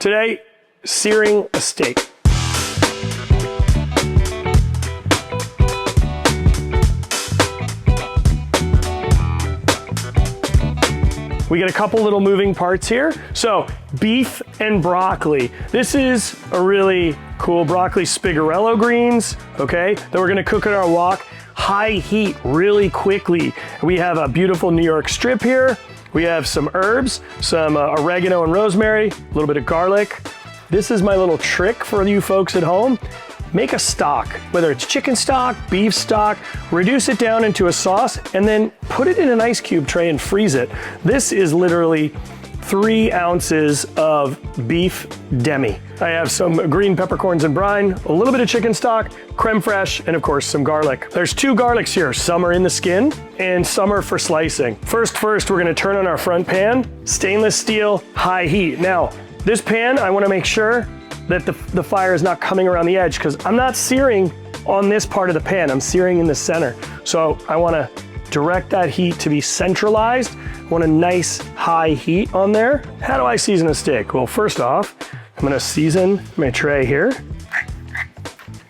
Today, searing a steak. We get a couple little moving parts here. So, beef and broccoli. This is a really cool broccoli spigarello greens, okay, that we're gonna cook in our wok. High heat really quickly. We have a beautiful New York strip here. We have some herbs, some oregano and rosemary, a little bit of garlic. This is my little trick for you folks at home. Make a stock, whether it's chicken stock, beef stock, reduce it down into a sauce, and then put it in an ice cube tray and freeze it. This is literally 3 ounces of beef demi. I have some green peppercorns and brine, a little bit of chicken stock, creme fraiche, and of course some garlic. There's 2 garlics here. Some are in the skin and some are for slicing. First, we're gonna turn on our front pan, stainless steel, high heat. Now, this pan, I wanna make sure that the fire is not coming around the edge because I'm not searing on this part of the pan, I'm searing in the center. So I wanna direct that heat to be centralized. I want a nice high heat on there. How do I season a steak? Well, first off, I'm gonna season my tray here.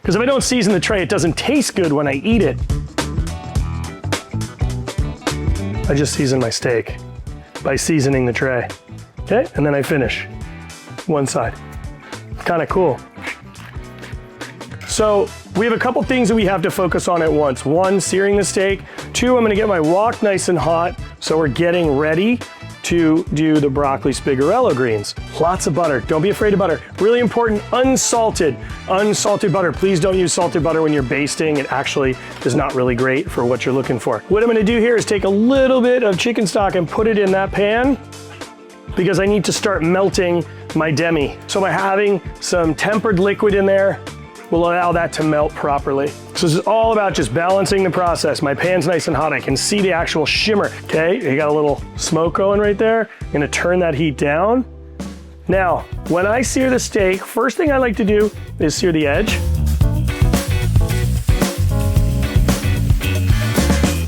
Because if I don't season the tray, it doesn't taste good when I eat it. I just season my steak by seasoning the tray. Okay, and then I finish one side. Kind of cool. So we have a couple things that we have to focus on at once. 1, searing the steak. 2, I'm gonna get my wok nice and hot, so we're getting ready to do the broccoli spigarello greens. Lots of butter, don't be afraid of butter. Really important, unsalted butter. Please don't use salted butter when you're basting. It actually is not really great for what you're looking for. What I'm gonna do here is take a little bit of chicken stock and put it in that pan because I need to start melting my demi. So by having some tempered liquid in there, will allow that to melt properly. So this is all about just balancing the process. My pan's nice and hot. I can see the actual shimmer. Okay, you got a little smoke going right there. I'm gonna turn that heat down. Now, when I sear the steak, first thing I like to do is sear the edge.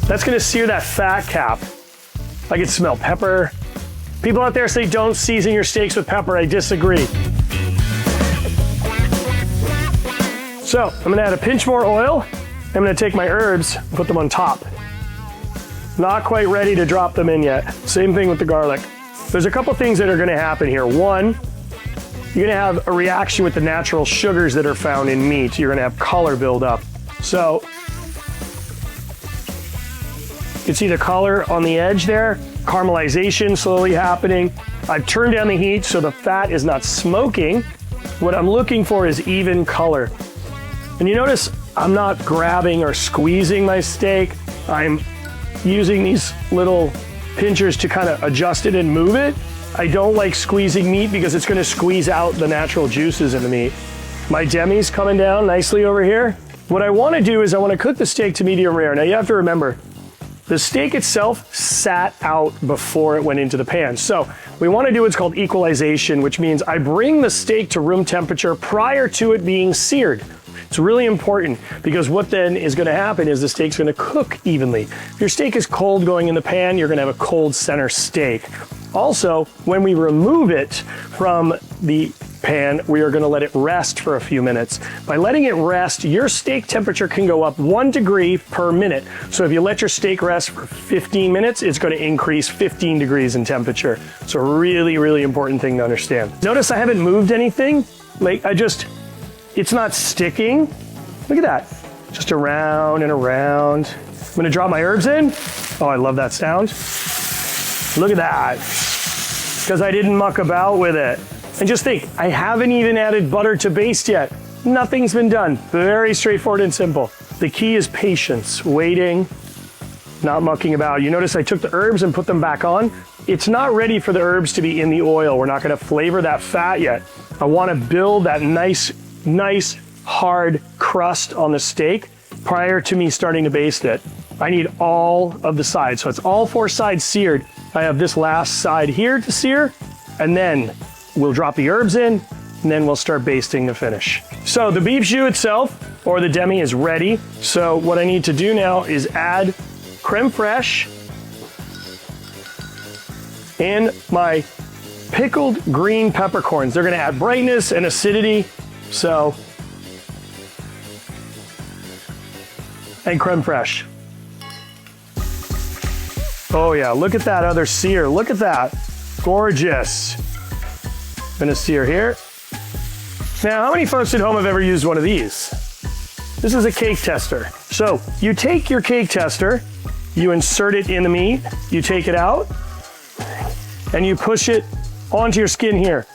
That's gonna sear that fat cap. I can smell pepper. People out there say don't season your steaks with pepper. I disagree. So I'm gonna add a pinch more oil. I'm gonna take my herbs and put them on top. Not quite ready to drop them in yet. Same thing with the garlic. There's a couple things that are gonna happen here. 1, you're gonna have a reaction with the natural sugars that are found in meat. You're gonna have color build up. So you can see the color on the edge there. Caramelization slowly happening. I've turned down the heat so the fat is not smoking. What I'm looking for is even color. And you notice I'm not grabbing or squeezing my steak. I'm using these little pinchers to kind of adjust it and move it. I don't like squeezing meat because it's gonna squeeze out the natural juices in the meat. My demi's coming down nicely over here. What I wanna do is I wanna cook the steak to medium rare. Now you have to remember, the steak itself sat out before it went into the pan. So we want to do what's called equalization, which means I bring the steak to room temperature prior to it being seared. It's really important because what then is going to happen is the steak's going to cook evenly. If your steak is cold going in the pan, you're going to have a cold center steak. Also, when we remove it from the pan, we are going to let it rest for a few minutes. By letting it rest, your steak temperature can go up 1 degree per minute. So if you let your steak rest for 15 minutes, it's going to increase 15 degrees in temperature. It's a really, really important thing to understand. Notice I haven't moved anything. It's not sticking. Look at that. Just around and around. I'm going to drop my herbs in. Oh, I love that sound. Look at that. Because I didn't muck about with it. And just think, I haven't even added butter to baste yet. Nothing's been done. Very straightforward and simple. The key is patience, waiting, not mucking about. You notice I took the herbs and put them back on. It's not ready for the herbs to be in the oil. We're not gonna flavor that fat yet. I wanna build that nice hard crust on the steak prior to me starting to baste it. I need all of the sides. So it's all 4 sides seared. I have this last side here to sear, and then we'll drop the herbs in, and then we'll start basting to finish. So the beef jus itself, or the demi, is ready. So what I need to do now is add creme fraiche and my pickled green peppercorns. They're gonna add brightness and acidity, so. And creme fraiche. Oh yeah, look at that other sear. Look at that, gorgeous. I'm gonna sear here. Now, how many folks at home have ever used one of these? This is a cake tester. So you take your cake tester, you insert it in the meat, you take it out, and you push it onto your skin here.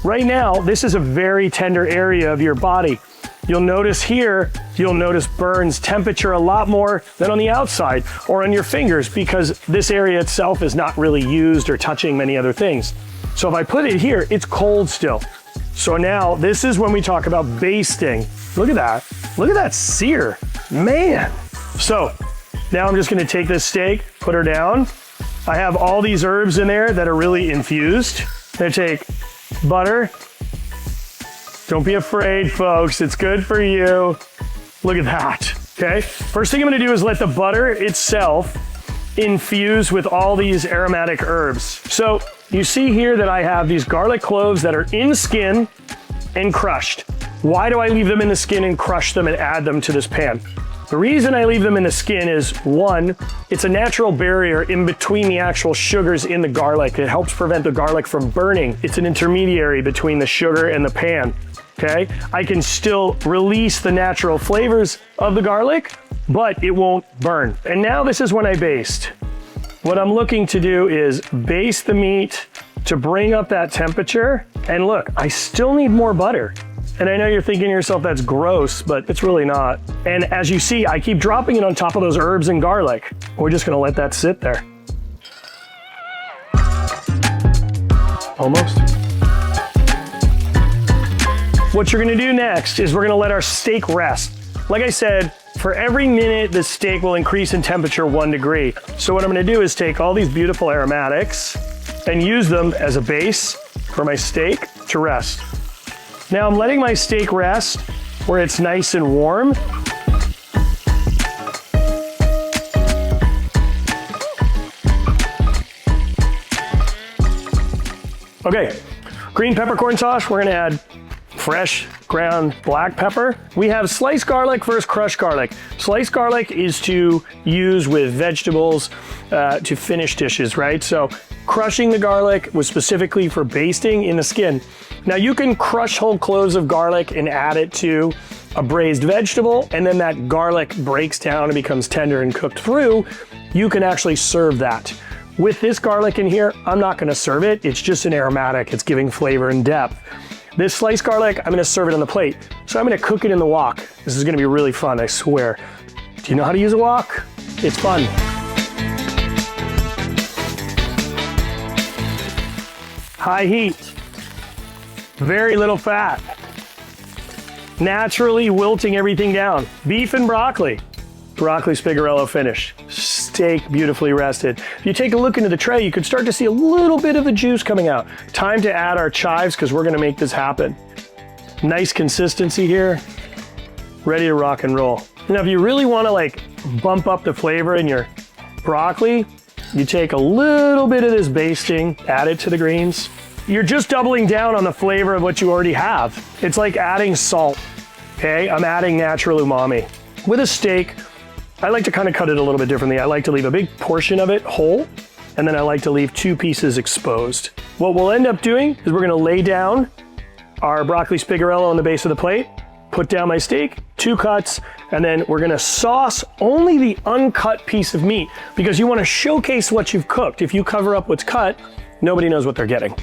Right now, this is a very tender area of your body. You'll notice here, you'll notice burns temperature a lot more than on the outside or on your fingers because this area itself is not really used or touching many other things. So if I put it here, it's cold still. So now this is when we talk about basting. Look at that. Look at that sear, man. So now I'm just gonna take this steak, put her down. I have all these herbs in there that are really infused. I'm gonna take butter. Don't be afraid, folks, it's good for you. Look at that, okay? First thing I'm gonna do is let the butter itself infuse with all these aromatic herbs. So you see here that I have these garlic cloves that are in skin and crushed. Why do I leave them in the skin and crush them and add them to this pan? The reason I leave them in the skin is, one, it's a natural barrier in between the actual sugars in the garlic. It helps prevent the garlic from burning. It's an intermediary between the sugar and the pan, okay? I can still release the natural flavors of the garlic, but it won't burn. And now this is when I baste. What I'm looking to do is baste the meat to bring up that temperature. And look, I still need more butter. And I know you're thinking to yourself, that's gross, but it's really not. And as you see, I keep dropping it on top of those herbs and garlic. We're just gonna let that sit there. Almost. What you're gonna do next is we're gonna let our steak rest. Like I said, for every minute, the steak will increase in temperature 1 degree. So what I'm gonna do is take all these beautiful aromatics and use them as a base for my steak to rest. Now I'm letting my steak rest where it's nice and warm. Okay, green peppercorn sauce, we're gonna add fresh ground black pepper. We have sliced garlic versus crushed garlic. Sliced garlic is to use with vegetables to finish dishes, right? So crushing the garlic was specifically for basting in the skin. Now you can crush whole cloves of garlic and add it to a braised vegetable, and then that garlic breaks down and becomes tender and cooked through. You can actually serve that. With this garlic in here, I'm not gonna serve it. It's just an aromatic. It's giving flavor and depth. This sliced garlic, I'm gonna serve it on the plate. So I'm gonna cook it in the wok. This is gonna be really fun, I swear. Do you know how to use a wok? It's fun. High heat, very little fat. Naturally wilting everything down. Beef and broccoli. Broccoli spigarello finish. Steak beautifully rested. If you take a look into the tray, you can start to see a little bit of the juice coming out. Time to add our chives because we're gonna make this happen. Nice consistency here. Ready to rock and roll. Now, if you really wanna like bump up the flavor in your broccoli, you take a little bit of this basting, add it to the greens. You're just doubling down on the flavor of what you already have. It's like adding salt, okay? I'm adding natural umami. With a steak, I like to kind of cut it a little bit differently. I like to leave a big portion of it whole, and then I like to leave 2 pieces exposed. What we'll end up doing is we're gonna lay down our broccoli spigarello on the base of the plate, put down my steak, 2 cuts, and then we're gonna sauce only the uncut piece of meat because you wanna showcase what you've cooked. If you cover up what's cut, nobody knows what they're getting.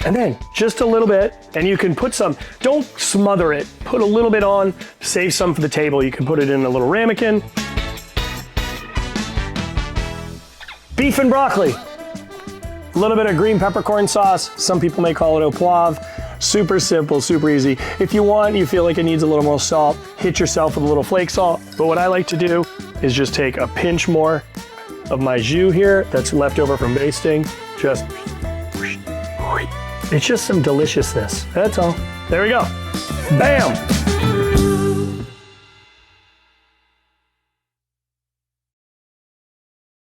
And then just a little bit, and you can put some, don't smother it, put a little bit on, save some for the table. You can put it in a little ramekin. Beef and broccoli. A little bit of green peppercorn sauce. Some people may call it au poivre. Super simple, super easy. If you want, you feel like it needs a little more salt, hit yourself with a little flake salt. But what I like to do is just take a pinch more of my jus here that's left over from basting. It's just some deliciousness, that's all. There we go, bam.